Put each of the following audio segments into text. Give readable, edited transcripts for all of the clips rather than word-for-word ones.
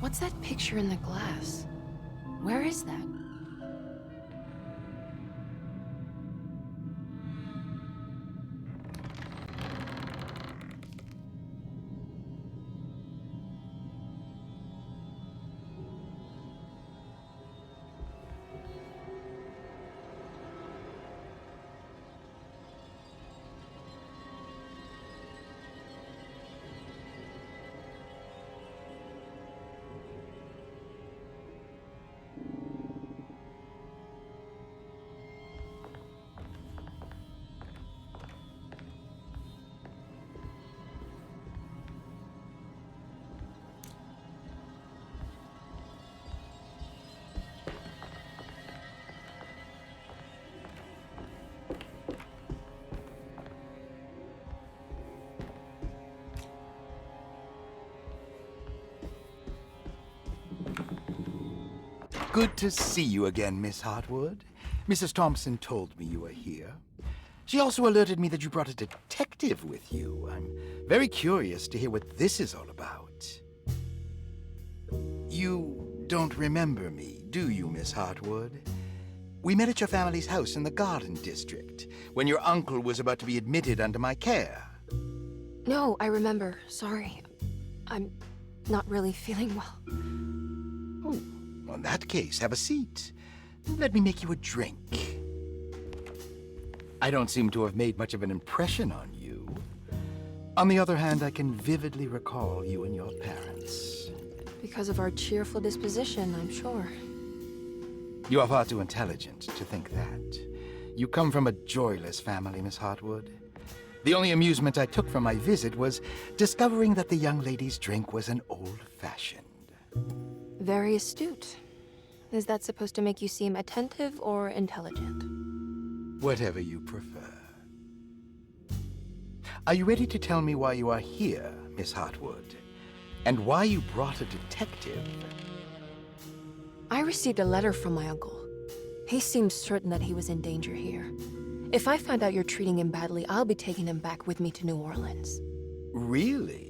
What's that picture in the glass? Where is that? Good to see you again, Miss Hartwood. Mrs. Thompson told me you were here. She also alerted me that you brought a detective with you. I'm very curious to hear what this is all about. You don't remember me, do you, Miss Hartwood? We met at your family's house in the Garden District, when your uncle was about to be admitted under my care. No, I remember. Sorry. I'm not really feeling well. Oh, well, in that case, have a seat. Let me make you a drink. I don't seem to have made much of an impression on you. On the other hand, I can vividly recall you and your parents. Because of our cheerful disposition, I'm sure. You are far too intelligent to think that. You come from a joyless family, Miss Hartwood. The only amusement I took from my visit was discovering that the young lady's drink was an old-fashioned. Very astute. Is that supposed to make you seem attentive or intelligent? Whatever you prefer. Are you ready to tell me why you are here, Miss Hartwood? And why you brought a detective? I received a letter from my uncle. He seems certain that he was in danger here. If I find out you're treating him badly, I'll be taking him back with me to New Orleans. Really?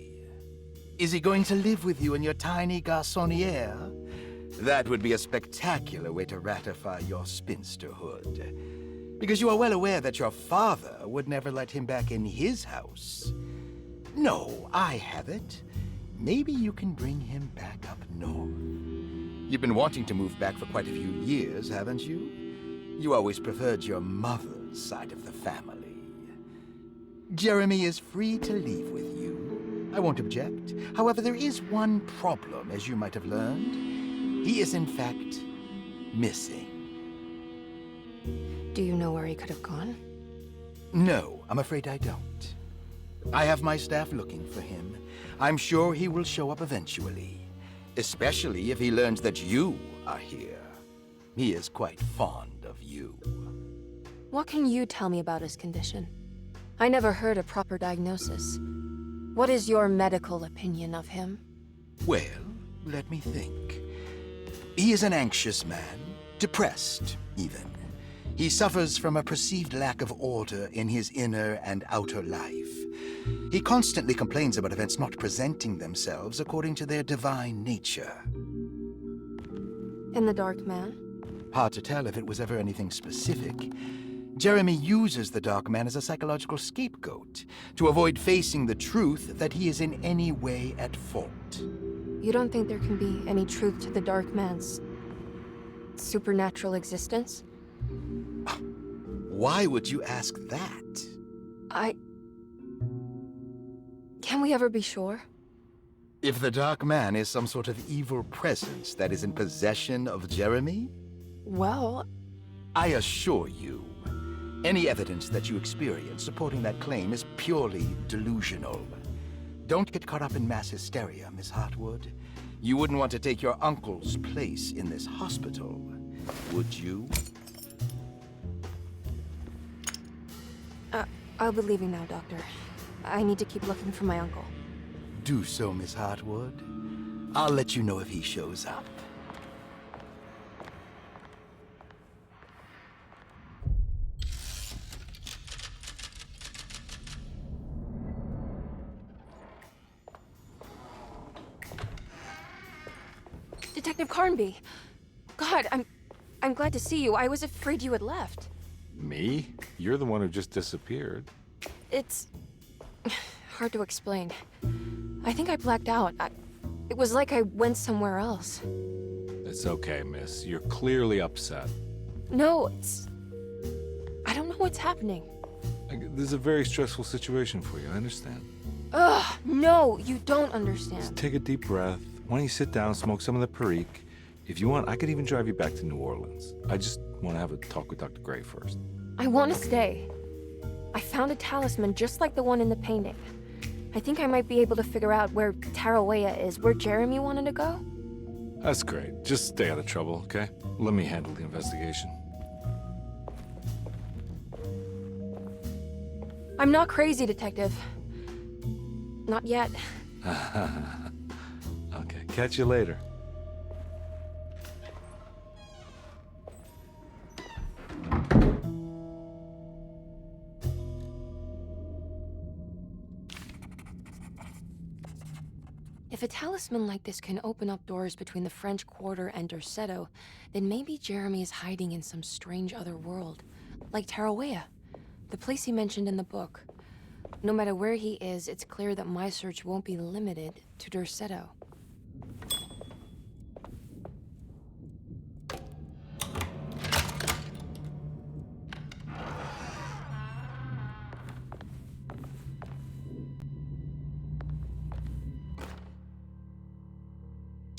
Is he going to live with you in your tiny garçonniere? That would be a spectacular way to ratify your spinsterhood. Because you are well aware that your father would never let him back in his house. No, I have it. Maybe you can bring him back up north. You've been wanting to move back for quite a few years, haven't you? You always preferred your mother's side of the family. Jeremy is free to leave with you. I won't object. However, there is one problem, as you might have learned. He is, in fact, missing. Do you know where he could have gone? No, I'm afraid I don't. I have my staff looking for him. I'm sure he will show up eventually. Especially if he learns that you are here. He is quite fond of you. What can you tell me about his condition? I never heard a proper diagnosis. What is your medical opinion of him? Well, let me think. He is an anxious man, depressed, even. He suffers from a perceived lack of order in his inner and outer life. He constantly complains about events not presenting themselves according to their divine nature. And the Dark Man? Hard to tell if it was ever anything specific. Jeremy uses the Dark Man as a psychological scapegoat to avoid facing the truth that he is in any way at fault. You don't think there can be any truth to the Dark Man's supernatural existence? Why would you ask that? Can we ever be sure? If the Dark Man is some sort of evil presence that is in possession of Jeremy? Well, I assure you, any evidence that you experience supporting that claim is purely delusional. Don't get caught up in mass hysteria, Miss Hartwood. You wouldn't want to take your uncle's place in this hospital, would you? I'll be leaving now, Doctor. I need to keep looking for my uncle. Do so, Miss Hartwood. I'll let you know if he shows up. Detective Carnby. God, I'm glad to see you. I was afraid you had left. Me? You're the one who just disappeared. It's hard to explain. I think I blacked out. It was like I went somewhere else. It's okay, miss. You're clearly upset. No, I don't know what's happening. This is a very stressful situation for you, I understand. Ugh, no, you don't Just understand. take a deep breath. Why don't you sit down, smoke some of the Perique? If you want, I could even drive you back to New Orleans. I just want to have a talk with Dr. Gray first. I want to stay. I found a talisman just like the one in the painting. I think I might be able to figure out where Tarawea is, where Jeremy wanted to go. That's great. Just stay out of trouble, okay? Let me handle the investigation. I'm not crazy, Detective. Not yet. Okay, catch you later. If a talisman like this can open up doors between the French Quarter and Derceto, then maybe Jeremy is hiding in some strange other world. Like Tarawea, the place he mentioned in the book. No matter where he is, it's clear that my search won't be limited to Derceto.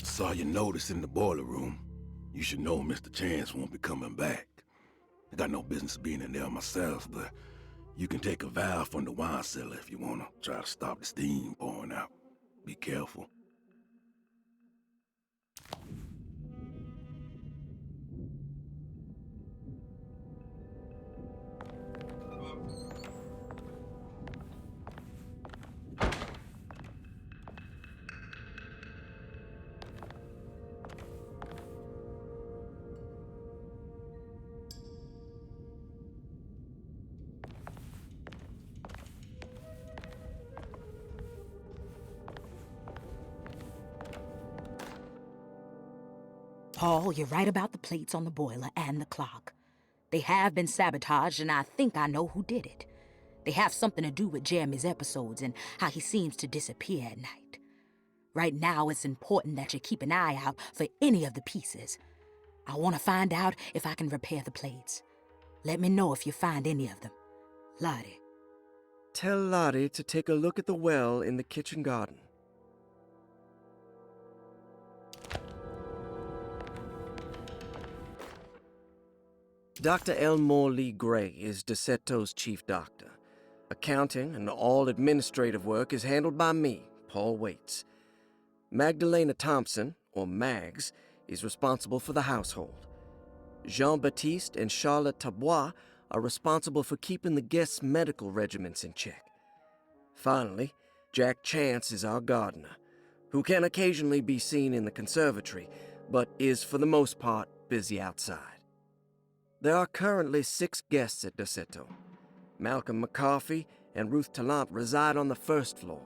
Saw your notice in the boiler room. You should know Mr. Chance won't be coming back. I got no business being in there myself, but you can take a valve from the wine cellar if you want to try to stop the steam pouring out. Be careful. Paul, you're right about the plates on the boiler and the clock. They have been sabotaged, and I think I know who did it. They have something to do with Jeremy's episodes and how he seems to disappear at night. Right now, it's important that you keep an eye out for any of the pieces. I want to find out if I can repair the plates. Let me know if you find any of them. Lottie. Tell Lottie to take a look at the well in the kitchen garden. Dr. Elmore Lee Gray is Deceto's chief doctor. Accounting and all administrative work is handled by me, Paul Waits. Magdalena Thompson, or Mags, is responsible for the household. Jean-Baptiste and Charlotte Tabois are responsible for keeping the guests' medical regimens in check. Finally, Jack Chance is our gardener, who can occasionally be seen in the conservatory, but is for the most part busy outside. There are currently 6 guests at Derceto. Malcolm McCarthy and Ruth Tallant reside on the first floor.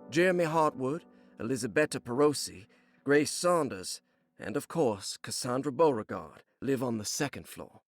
Jeremy Hartwood, Elisabetta Perosi, Grace Saunders, and of course Cassandra Beauregard live on the second floor.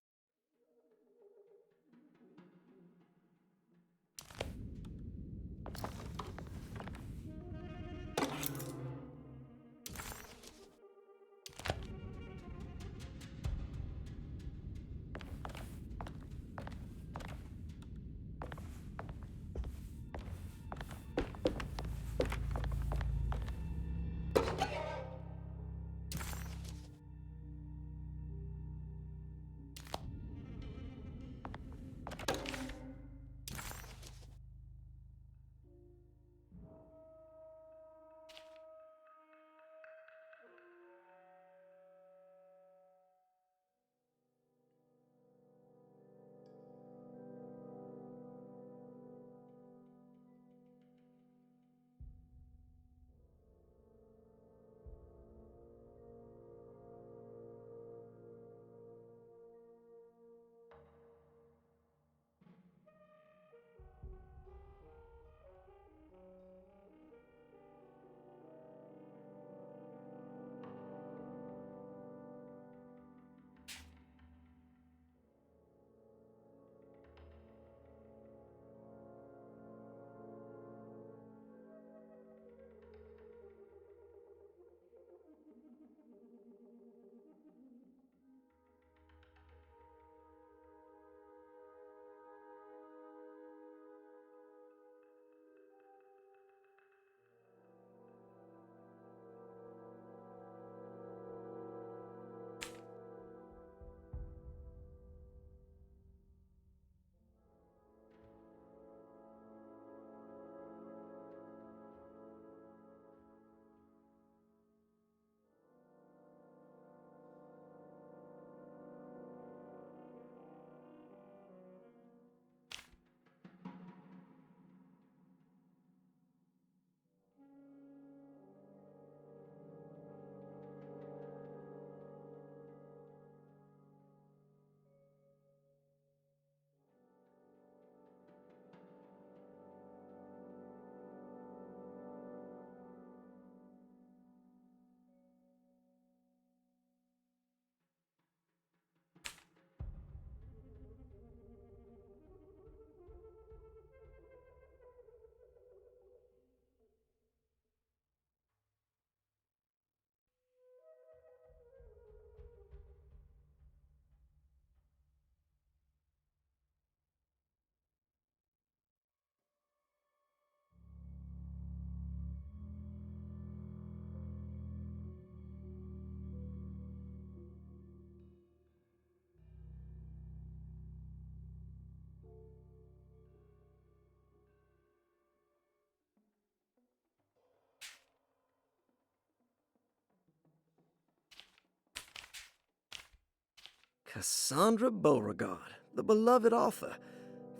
Cassandra Beauregard, the beloved author.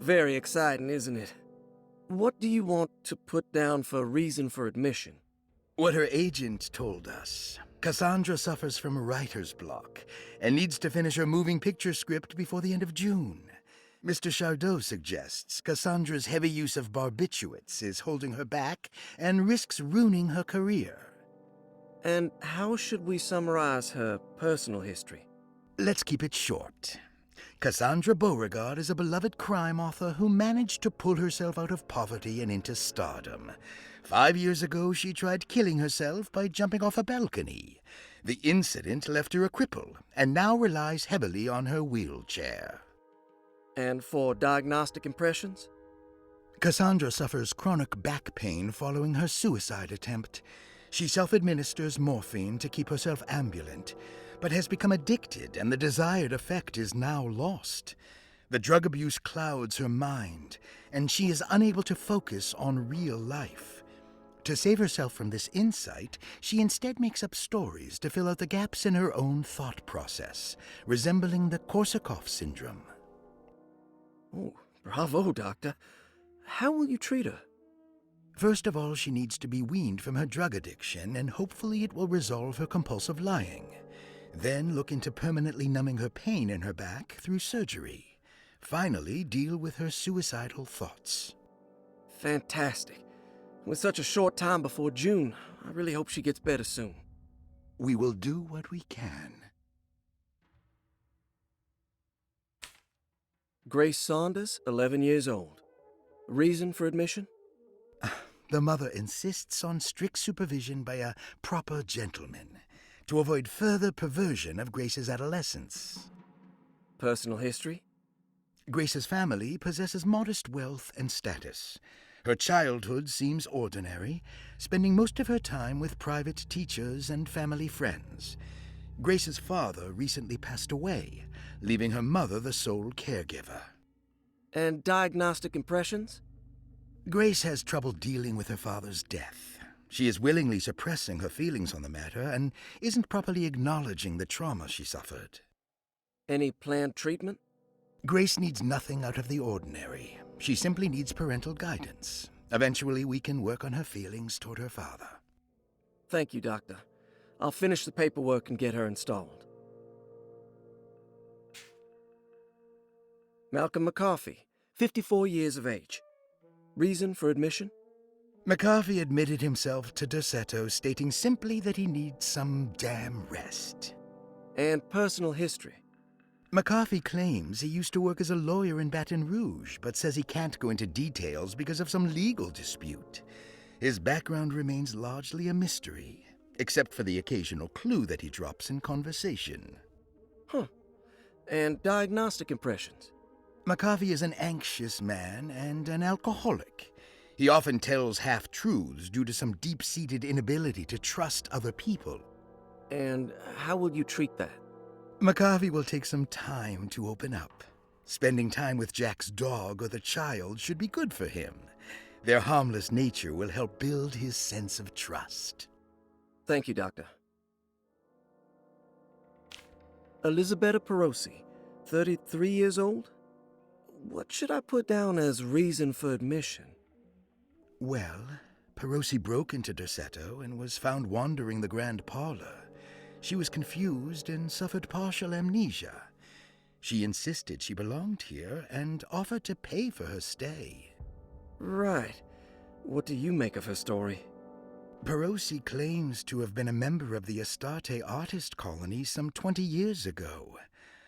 Very exciting, isn't it? What do you want to put down for reason for admission? What her agent told us. Cassandra suffers from writer's block and needs to finish her moving picture script before the end of June. Mr. Chardot suggests Cassandra's heavy use of barbiturates is holding her back and risks ruining her career. And how should we summarize her personal history? Let's keep it short. Cassandra Beauregard is a beloved crime author who managed to pull herself out of poverty and into stardom. 5 years ago, she tried killing herself by jumping off a balcony. The incident left her a cripple and now relies heavily on her wheelchair. And for diagnostic impressions? Cassandra suffers chronic back pain following her suicide attempt. She self-administers morphine to keep herself ambulant, but has become addicted and the desired effect is now lost. The drug abuse clouds her mind, and she is unable to focus on real life. To save herself from this insight, she instead makes up stories to fill out the gaps in her own thought process, resembling the Korsakoff syndrome. Oh, bravo, Doctor. How will you treat her? First of all, she needs to be weaned from her drug addiction, and hopefully it will resolve her compulsive lying. Then look into permanently numbing her pain in her back through surgery. Finally, deal with her suicidal thoughts. Fantastic. With such a short time before June, I really hope she gets better soon. We will do what we can. Grace Saunders, 11 years old. Reason for admission? The mother insists on strict supervision by a proper gentleman to avoid further perversion of Grace's adolescence. Personal history? Grace's family possesses modest wealth and status. Her childhood seems ordinary, spending most of her time with private teachers and family friends. Grace's father recently passed away, leaving her mother the sole caregiver. And diagnostic impressions? Grace has trouble dealing with her father's death. She is willingly suppressing her feelings on the matter and isn't properly acknowledging the trauma she suffered. Any planned treatment? Grace needs nothing out of the ordinary. She simply needs parental guidance. Eventually, we can work on her feelings toward her father. Thank you, Doctor. I'll finish the paperwork and get her installed. Malcolm McCarthy, 54 years of age. Reason for admission? McCarthy admitted himself to Dorsetto, stating simply that he needs some damn rest. And personal history? McCarthy claims he used to work as a lawyer in Baton Rouge, but says he can't go into details because of some legal dispute. His background remains largely a mystery, except for the occasional clue that he drops in conversation. Huh. And diagnostic impressions? McCarthy is an anxious man and an alcoholic. He often tells half-truths due to some deep-seated inability to trust other people. And how will you treat that? McCarthy will take some time to open up. Spending time with Jack's dog or the child should be good for him. Their harmless nature will help build his sense of trust. Thank you, Doctor. Elisabetta Perosi, 33 years old? What should I put down as reason for admission? Well, Perosi broke into Dorsetto and was found wandering the grand parlor. She was confused and suffered partial amnesia. She insisted she belonged here and offered to pay for her stay. Right. What do you make of her story? Perosi claims to have been a member of the Astarte artist colony some 20 years ago.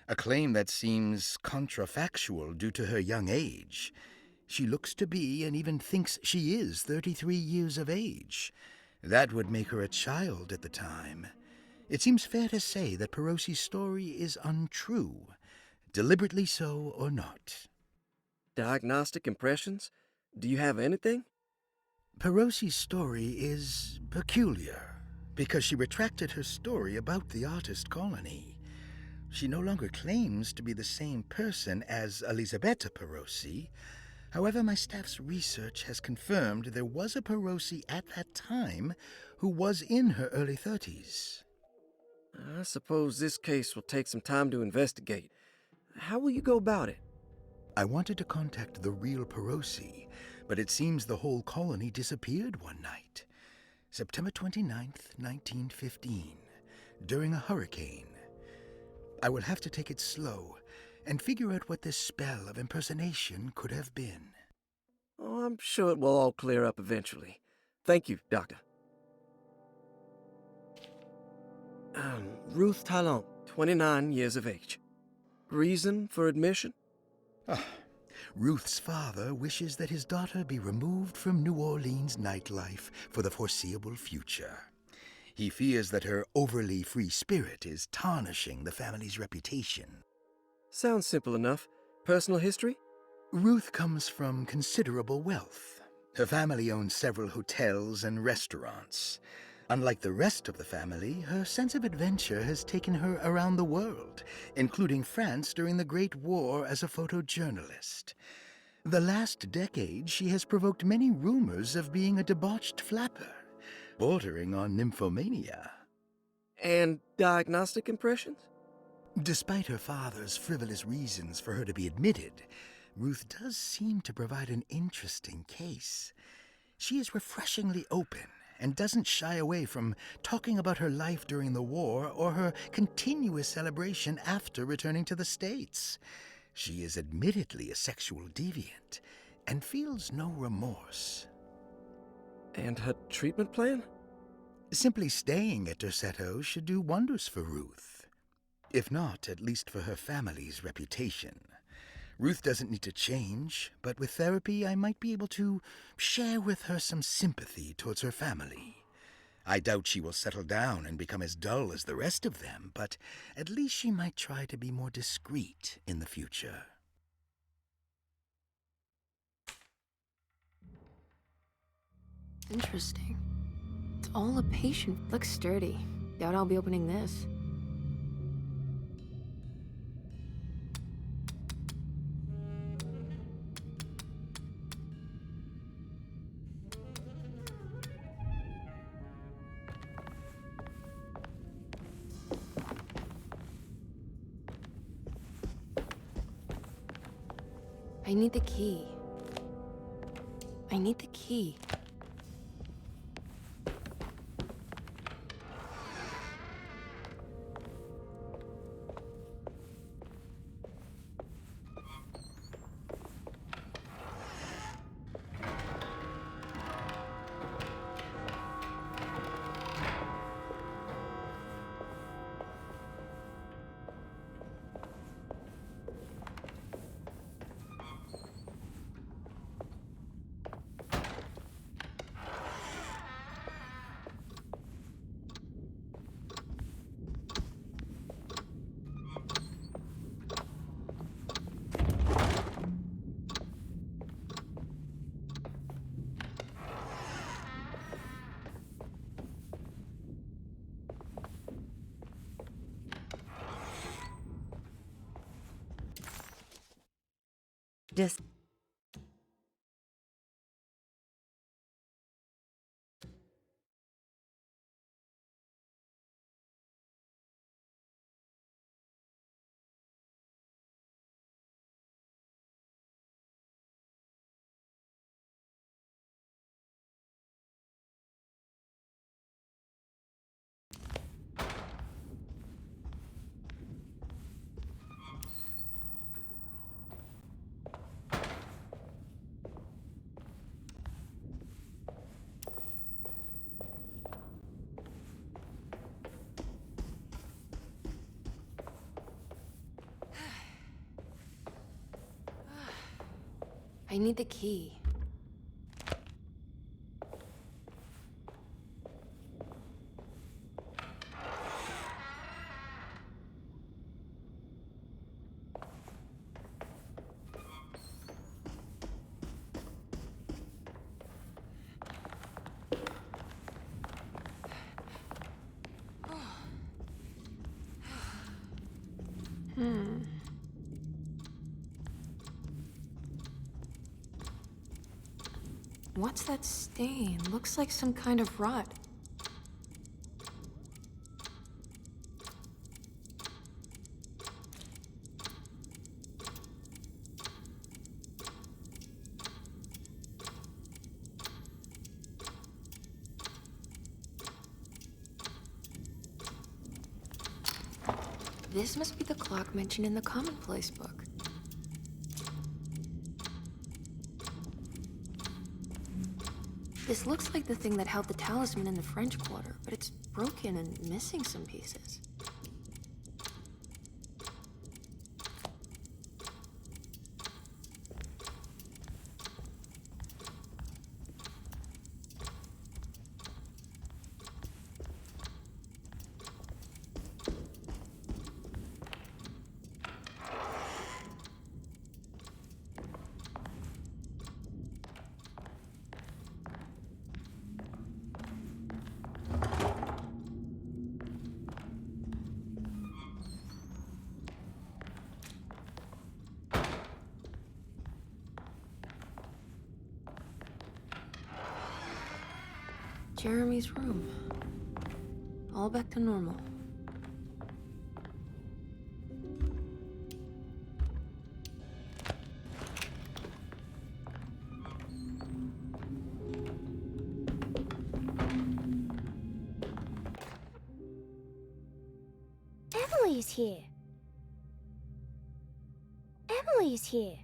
A claim that seems contrafactual due to her young age. She looks to be and even thinks she is 33 years of age. That would make her a child at the time. It seems fair to say that Perosi's story is untrue, deliberately so or not. Diagnostic impressions? Do you have anything? Perosi's story is peculiar because she retracted her story about the artist colony. She no longer claims to be the same person as Elisabetta Perosi. However, my staff's research has confirmed there was a Perosi at that time who was in her early 30s. I suppose this case will take some time to investigate. How will you go about it? I wanted to contact the real Perosi, but it seems the whole colony disappeared one night. September 29th, 1915, during a hurricane. I will have to take it slow and figure out what this spell of impersonation could have been. Oh, I'm sure it will all clear up eventually. Thank you, Doctor. Ruth Talon, 29 years of age. Reason for admission? Ruth's father wishes that his daughter be removed from New Orleans nightlife for the foreseeable future. He fears that her overly free spirit is tarnishing the family's reputation. Sounds simple enough. Personal history? Ruth comes from considerable wealth. Her family owns several hotels and restaurants. Unlike the rest of the family, her sense of adventure has taken her around the world, including France during the Great War as a photojournalist. The last decade, she has provoked many rumors of being a debauched flapper, bordering on nymphomania. And diagnostic impressions? Despite her father's frivolous reasons for her to be admitted, Ruth does seem to provide an interesting case. She is refreshingly open and doesn't shy away from talking about her life during the war or her continuous celebration after returning to the States. She is admittedly a sexual deviant and feels no remorse. And her treatment plan? Simply staying at Derceto should do wonders for Ruth. If not, at least for her family's reputation. Ruth doesn't need to change, but with therapy I might be able to share with her some sympathy towards her family. I doubt she will settle down and become as dull as the rest of them, but at least she might try to be more discreet in the future. Interesting. It's all a patient. Looks sturdy. Doubt I'll be opening this. I need the key. I need the key. Just I need the key. What's that stain? Looks like some kind of rot. This must be the clock mentioned in the commonplace book. This looks like the thing that held the talisman in the French Quarter, but it's broken and missing some pieces. Jeremy's room. All back to normal. Emily's here. Emily's here.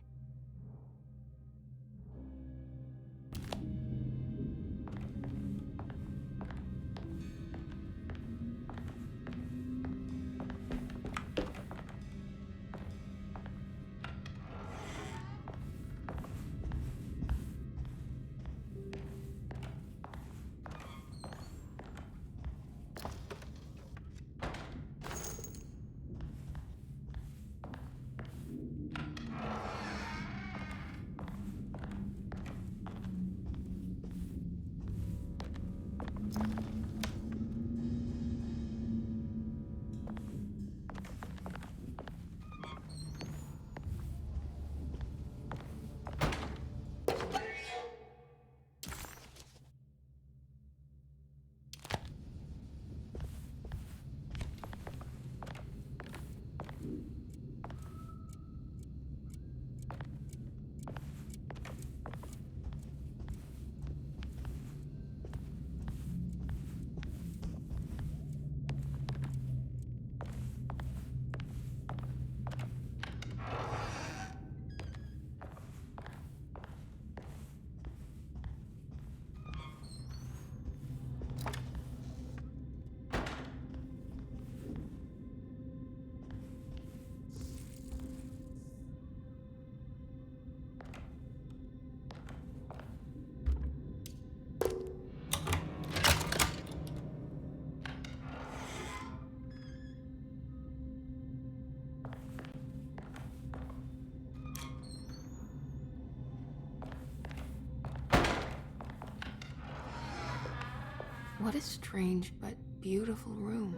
What a strange but beautiful room.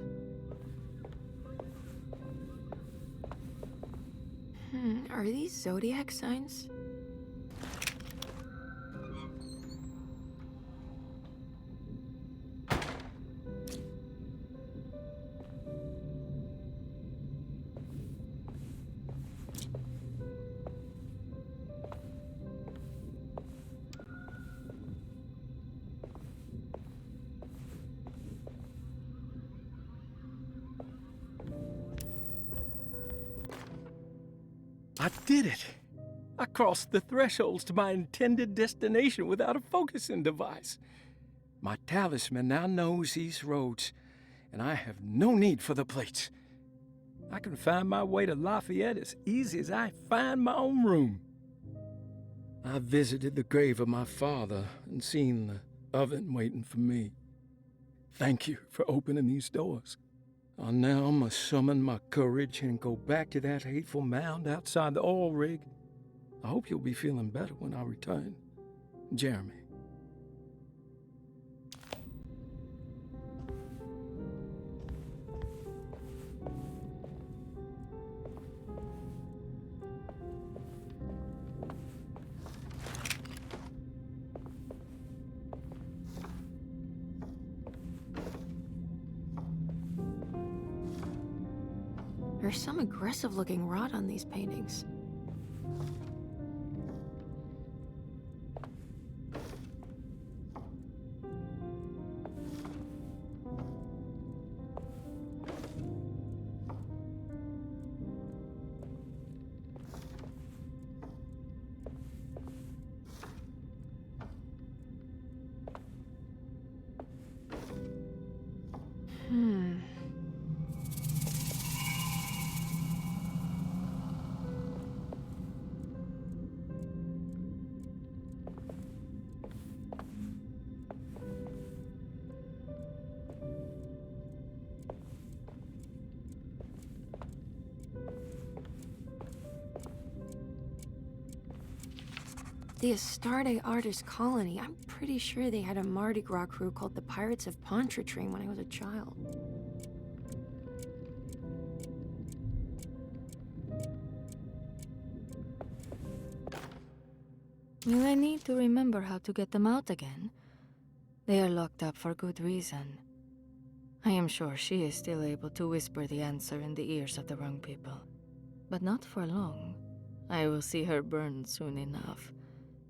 Are these zodiac signs? I did it! I crossed the thresholds to my intended destination without a focusing device. My talisman now knows these roads, and I have no need for the plates. I can find my way to Lafayette as easy as I find my own room. I visited the grave of my father and seen the oven waiting for me. Thank you for opening these doors. I now must summon my courage and go back to that hateful mound outside the oil rig. I hope you'll be feeling better when I return. Jeremy. There's some aggressive-looking rot on these paintings. The Astarte artist colony. I'm pretty sure they had a Mardi Gras crew called the Pirates of Pontchartrain when I was a child. Will I need to remember how to get them out again? They are locked up for good reason. I am sure she is still able to whisper the answer in the ears of the wrong people. But not for long. I will see her burned soon enough.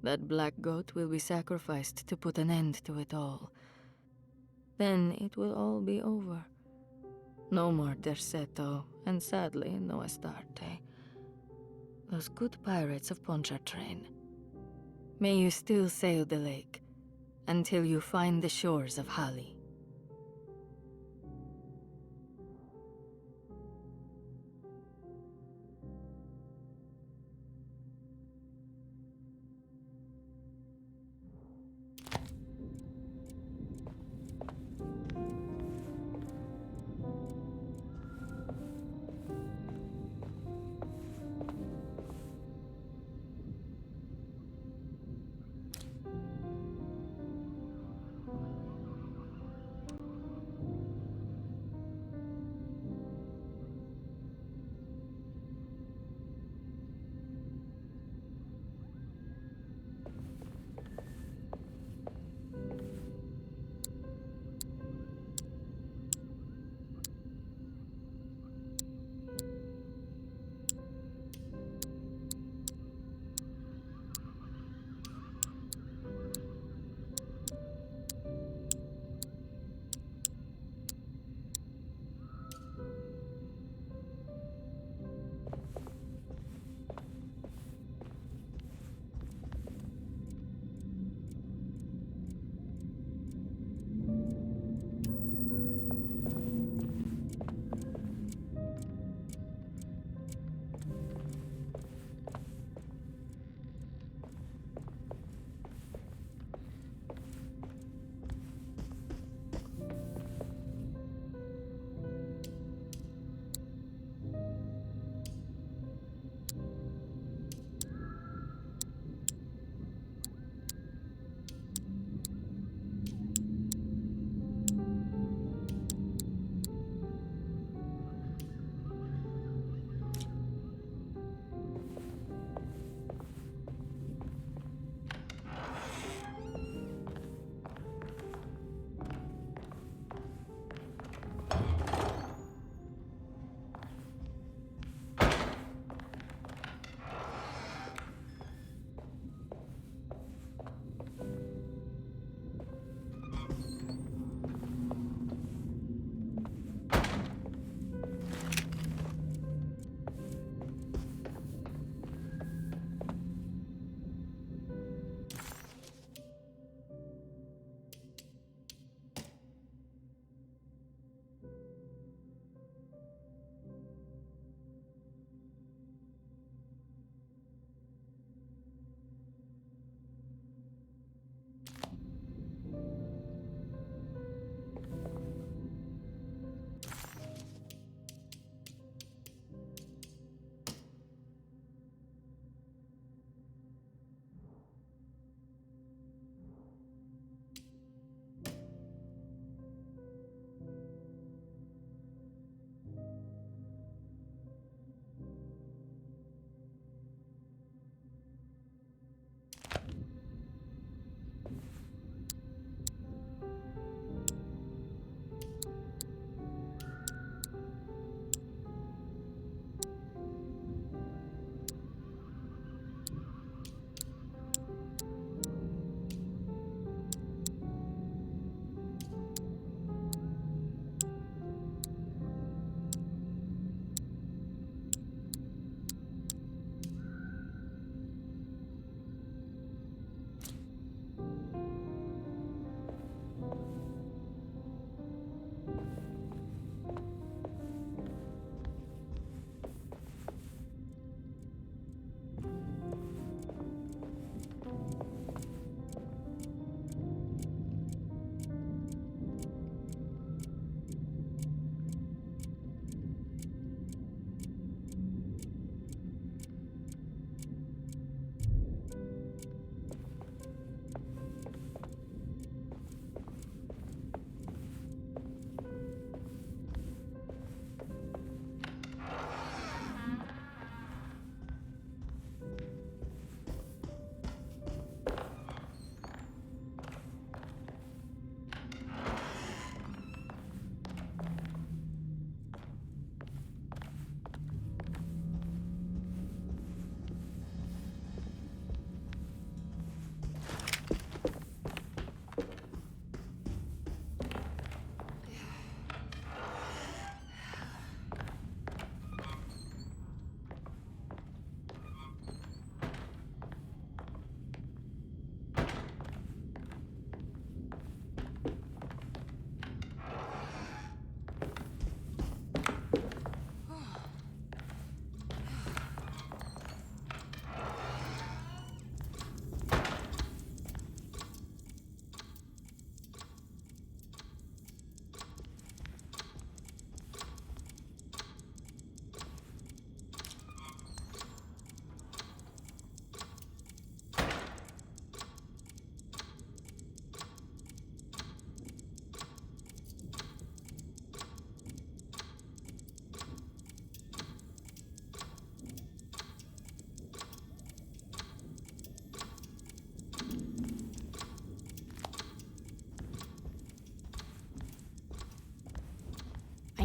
That black goat will be sacrificed to put an end to it all. Then it will all be over. No more Derceto, and sadly, no Astarte. Those good pirates of Pontchartrain. May you still sail the lake, until you find the shores of Hali.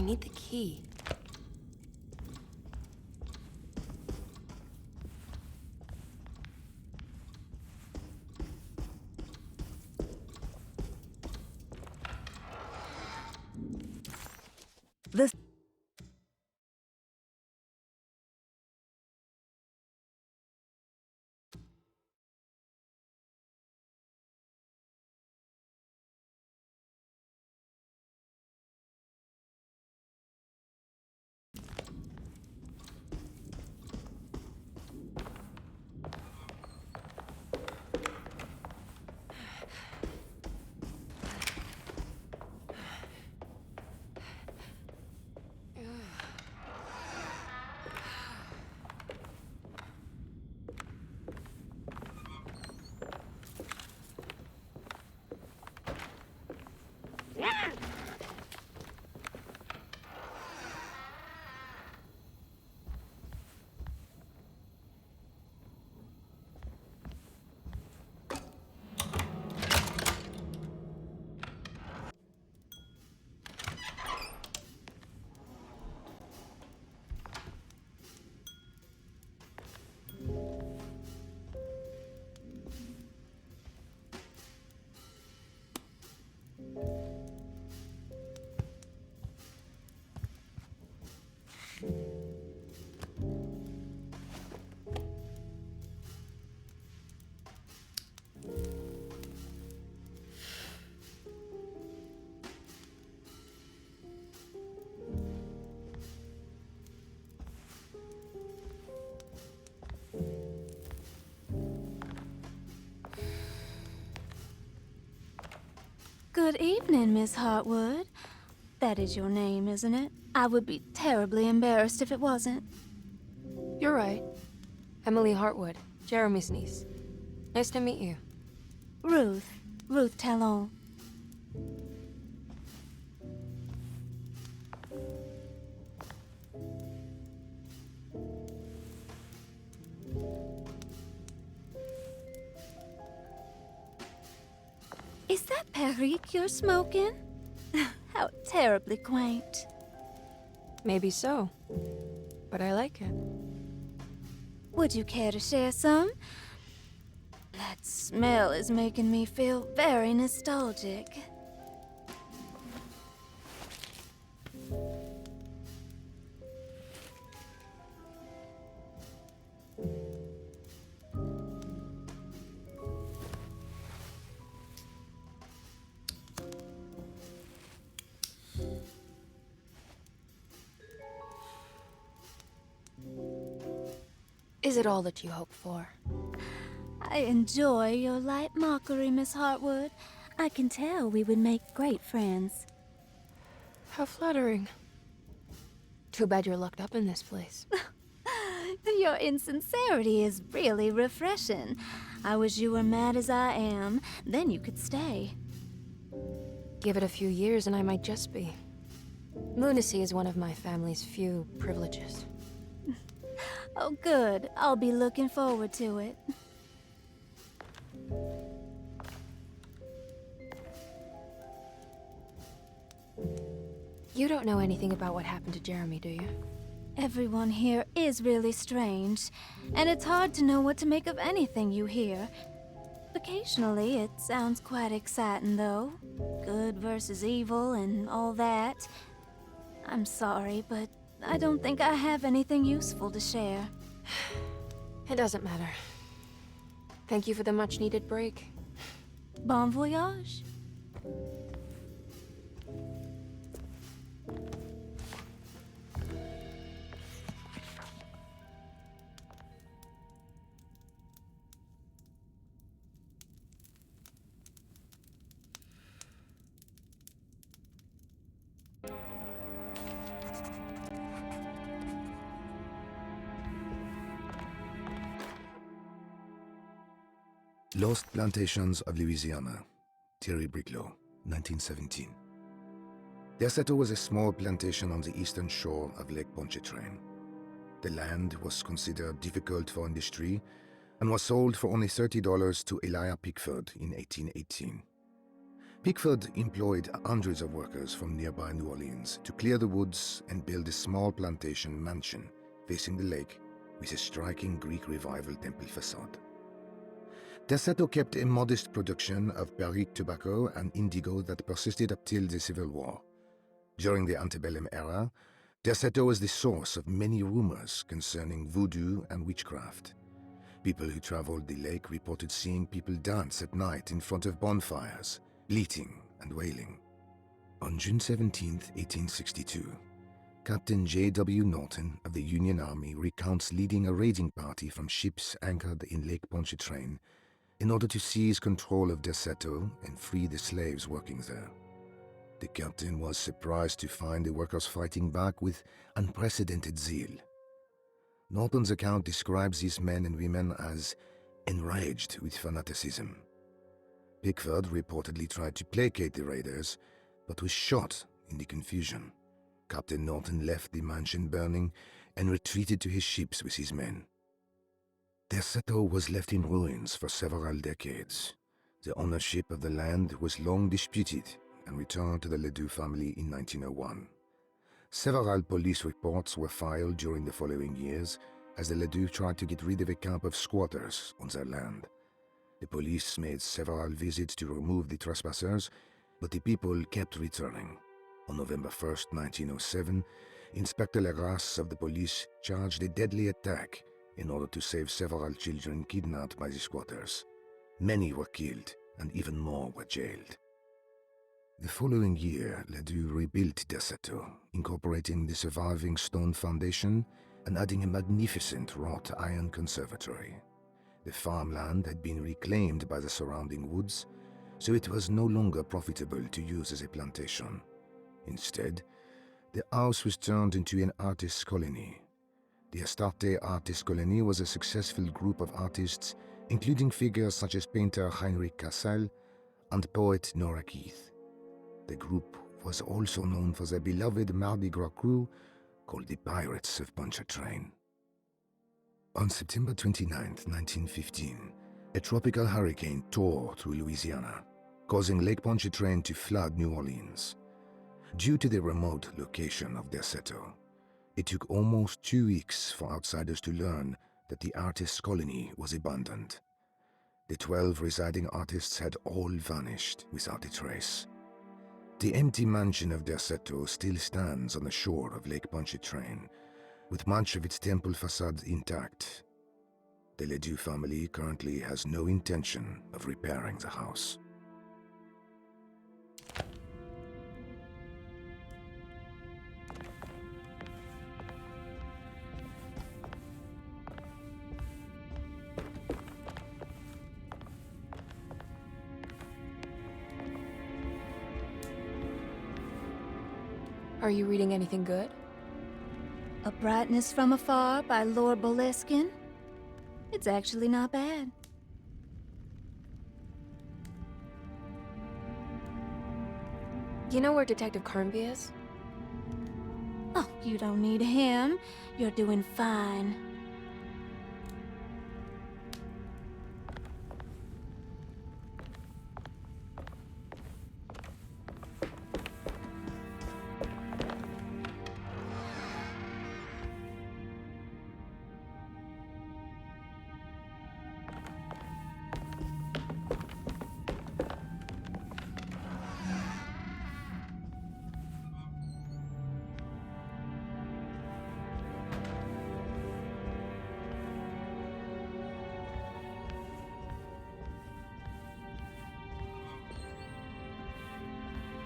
need the key. The Good evening, Miss Hartwood. That is your name, isn't it? I would be terribly embarrassed if it wasn't. You're right. Emily Hartwood, Jeremy's niece. Nice to meet you. Ruth Talon. Is that Perique you're smoking? How terribly quaint. Maybe so, but I like it. Would you care to share some? That smell is making me feel very nostalgic. Is it all that you hope for? I enjoy your light mockery, Miss Hartwood. I can tell we would make great friends. How flattering. Too bad you're locked up in this place. Your insincerity is really refreshing. I wish you were mad as I am, then you could stay. Give it a few years and I might just be. Lunacy is one of my family's few privileges. Oh, good. I'll be looking forward to it. You don't know anything about what happened to Jeremy, do you? Everyone here is really strange, and it's hard to know what to make of anything you hear. Occasionally, it sounds quite exciting, though. Good versus evil and all that. I'm sorry, but I don't think I have anything useful to share. It doesn't matter. Thank you for the much-needed break. Bon voyage. Lost Plantations of Louisiana, Thierry Briclot, 1917. Derceto was a small plantation on the eastern shore of Lake Pontchartrain. The land was considered difficult for industry and was sold for only $30 to Elijah Pickford in 1818. Pickford employed hundreds of workers from nearby New Orleans to clear the woods and build a small plantation mansion facing the lake with a striking Greek Revival temple facade. Derceto kept a modest production of Perique tobacco and indigo that persisted up till the Civil War. During the antebellum era, Derceto was the source of many rumors concerning voodoo and witchcraft. People who traveled the lake reported seeing people dance at night in front of bonfires, bleating and wailing. On June 17, 1862, Captain J.W. Norton of the Union Army recounts leading a raiding party from ships anchored in Lake Pontchartrain in order to seize control of Derceto and free the slaves working there. The captain was surprised to find the workers fighting back with unprecedented zeal. Norton's account describes these men and women as enraged with fanaticism. Pickford reportedly tried to placate the raiders, but was shot in the confusion. Captain Norton left the mansion burning and retreated to his ships with his men. Derceto was left in ruins for several decades. The ownership of the land was long disputed and returned to the Ledoux family in 1901. Several police reports were filed during the following years as the Ledoux tried to get rid of a camp of squatters on their land. The police made several visits to remove the trespassers, but the people kept returning. On November 1st, 1907, Inspector Legrasse of the police charged a deadly attack in order to save several children kidnapped by the squatters. Many were killed, and even more were jailed. The following year, Ledoux rebuilt Derceto, incorporating the surviving stone foundation and adding a magnificent wrought iron conservatory. The farmland had been reclaimed by the surrounding woods, so it was no longer profitable to use as a plantation. Instead, the house was turned into an artist's colony. The Astarte Artist Colony was a successful group of artists, including figures such as painter Heinrich Cassel and poet Nora Keith. The group was also known for their beloved Mardi Gras crew called the Pirates of Pontchartrain. On September 29, 1915, a tropical hurricane tore through Louisiana, causing Lake Pontchartrain to flood New Orleans. Due to the remote location of Derceto, it took almost 2 weeks for outsiders to learn that the artists' colony was abandoned. The 12 residing artists had all vanished without a trace. The empty mansion of Derceto still stands on the shore of Lake Pontchartrain, with much of its temple facade intact. The Ledoux family currently has no intention of repairing the house. Are you reading anything good? A Brightness from Afar by Lord Boleskine? It's actually not bad. You know where Detective Carnby is? Oh, you don't need him. You're doing fine.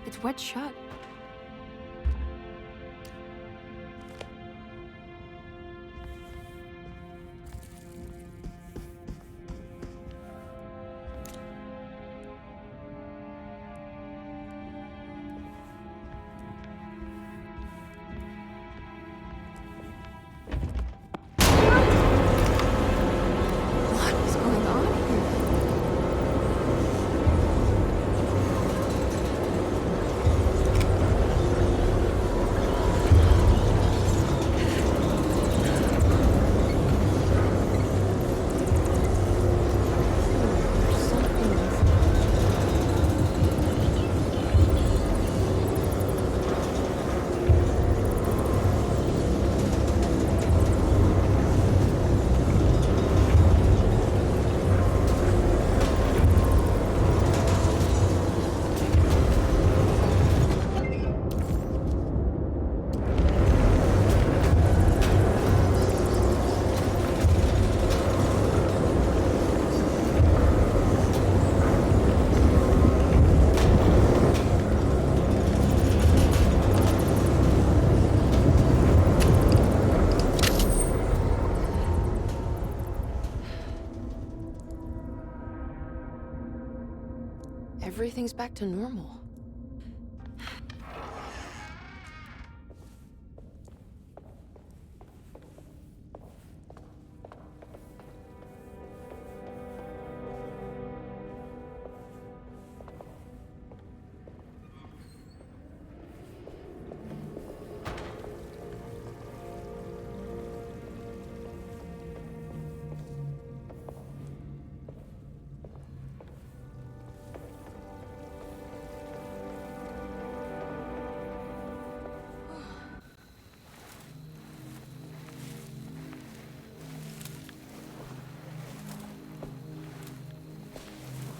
It's wet shut. What is going on here? Everything's back to normal.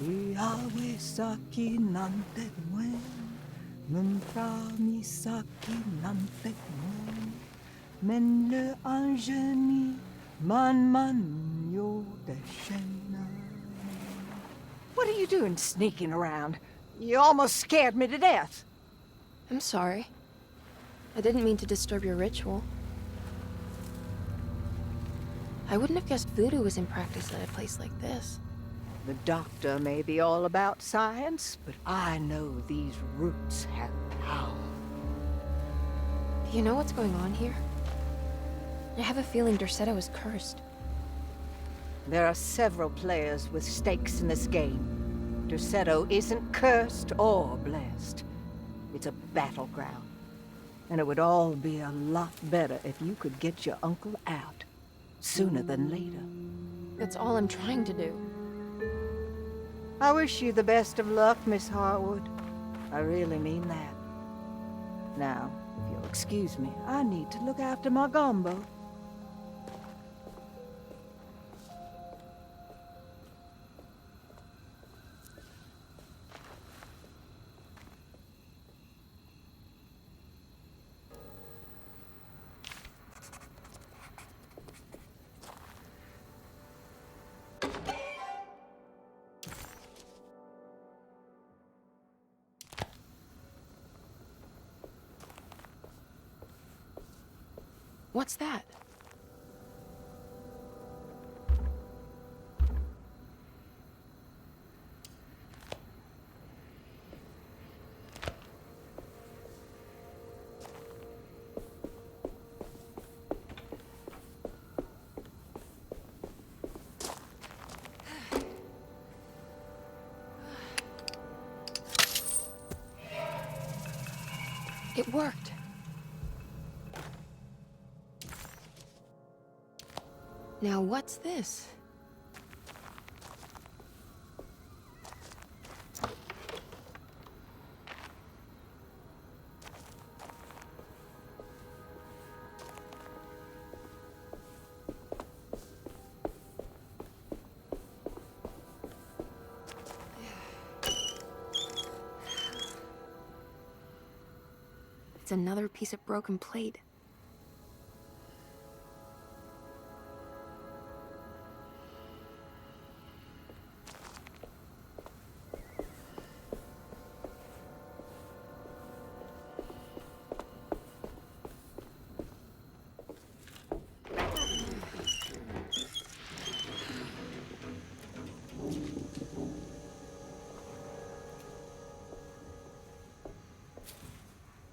Iawe saki nante mwen, memprami saki nante mwen, men le anjeni man yo deshena. What are you doing sneaking around? You almost scared me to death. I'm sorry. I didn't mean to disturb your ritual. I wouldn't have guessed voodoo was in practice at a place like this. The doctor may be all about science, but I know these roots have power. Do you know what's going on here? I have a feeling Derceto is cursed. There are several players with stakes in this game. Derceto isn't cursed or blessed. It's a battleground. And it would all be a lot better if you could get your uncle out sooner than later. That's all I'm trying to do. I wish you the best of luck, Miss Harwood. I really mean that. Now, if you'll excuse me, I need to look after my gumbo. What's that? It worked. Now what's this? It's another piece of broken plate.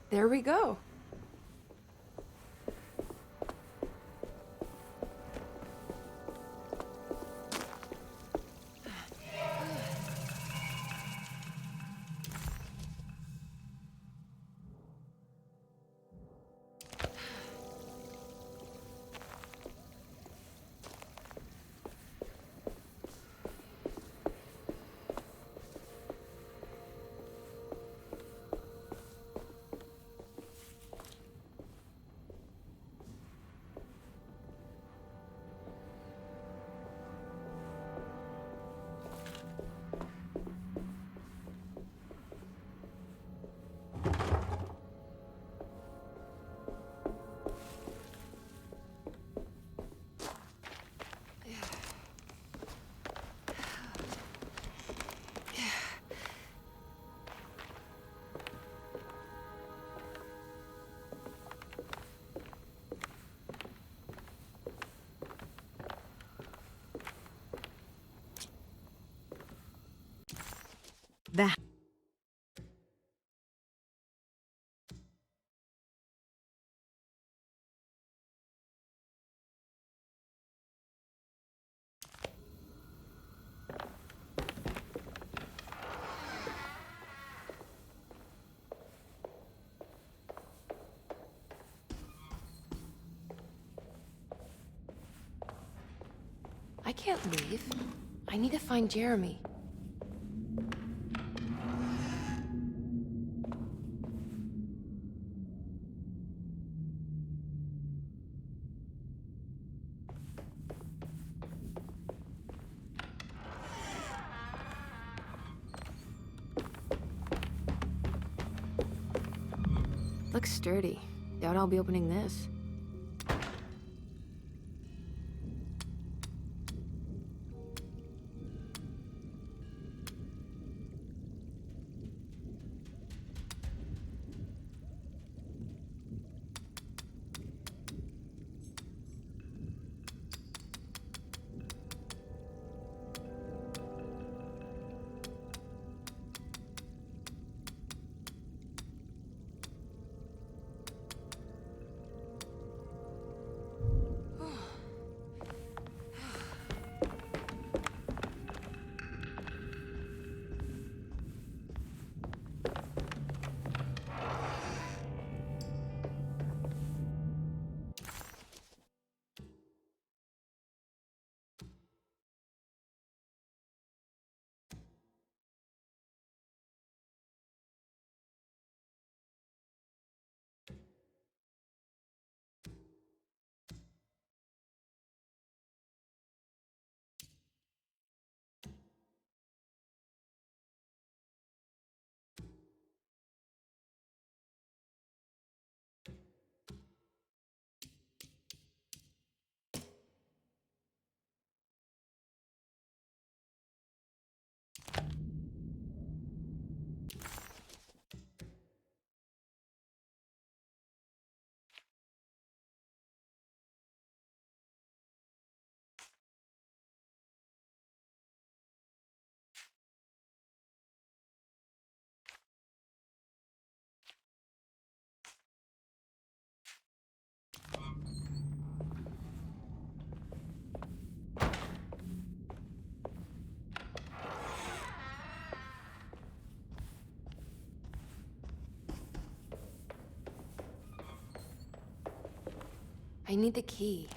There we go. can't leave. I need to find Jeremy. Looks sturdy. Doubt I'll be opening this. I need the key.